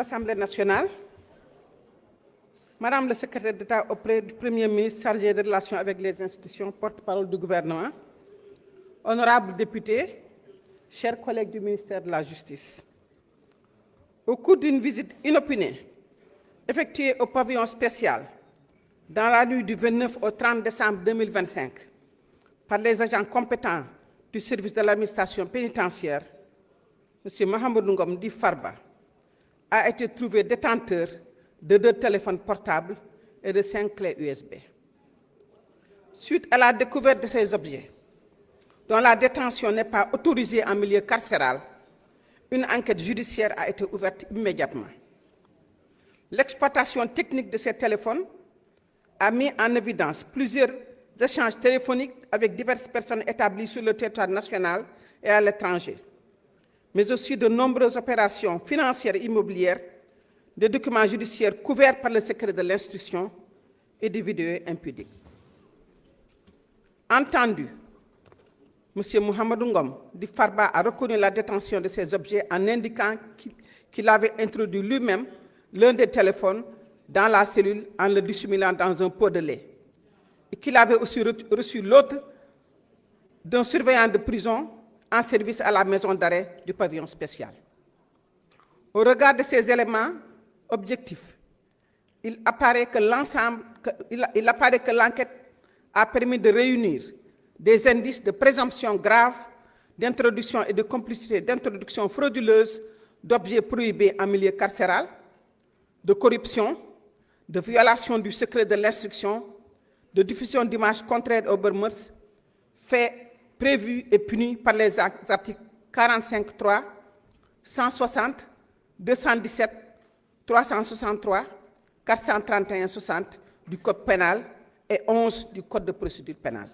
L'Assemblée nationale, Madame le secrétaire d'État auprès du Premier ministre chargé des relations avec les institutions, porte-parole du gouvernement, honorables députés, chers collègues du ministère de la Justice. Au cours d'une visite inopinée effectuée au pavillon spécial dans la nuit du 29 au 30 décembre 2025 par les agents compétents du service de l'administration pénitentiaire, M. Mahamadou Ngom Di Farba a été trouvé détenteur de 2 téléphones portables et de 5 clés USB. Suite à la découverte de ces objets, dont la détention n'est pas autorisée en milieu carcéral, une enquête judiciaire a été ouverte immédiatement. L'exploitation technique de ces téléphones a mis en évidence plusieurs échanges téléphoniques avec diverses personnes établies sur le territoire national et à l'étranger, mais aussi de nombreuses opérations financières et immobilières, des documents judiciaires couverts par le secret de l'institution et des vidéos impudiques. Entendu, M. Mahamadou Ngom Di Farba a reconnu la détention de ces objets en indiquant qu'il avait introduit lui-même l'un des téléphones dans la cellule en le dissimulant dans un pot de lait et qu'il avait aussi reçu l'autre d'un surveillant de prison en service à la maison d'arrêt du pavillon spécial. Au regard de ces éléments objectifs, il apparaît que l'enquête a permis de réunir des indices de présomption grave d'introduction et de complicité d'introduction frauduleuse d'objets prohibés en milieu carcéral, de corruption, de violation du secret de l'instruction, de diffusion d'images contraires aux mœurs, faits prévus et punis par les articles 45.3, 160, 217, 363, 431-60 du Code pénal et 11 du Code de procédure pénale.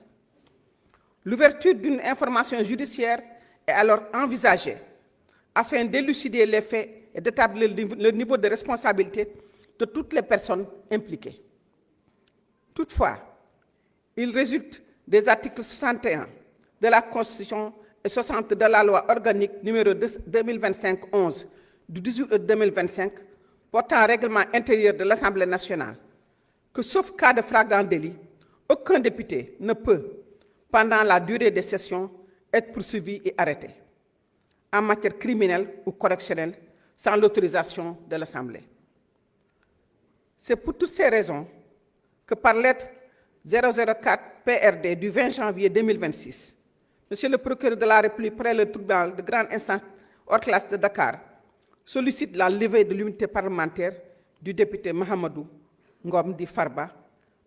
L'ouverture d'une information judiciaire est alors envisagée afin d'élucider les faits et d'établir le niveau de responsabilité de toutes les personnes impliquées. Toutefois, il résulte des articles 61 de la Constitution et 60 de la loi organique numéro 2025-11 du 18 août 2025 portant règlement intérieur de l'Assemblée nationale que, sauf cas de flagrant délit, aucun député ne peut, pendant la durée des sessions, être poursuivi et arrêté en matière criminelle ou correctionnelle sans l'autorisation de l'Assemblée. C'est pour toutes ces raisons que par lettre 004 PRD du 20 janvier 2026, Monsieur le procureur de la République près le tribunal de grande instance hors classe de Dakar sollicite la levée de l'immunité parlementaire du député Mahamadou Ngom Di Farba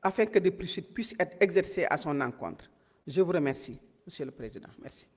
afin que des poursuites puissent être exercées à son encontre. Je vous remercie, Monsieur le Président. Merci.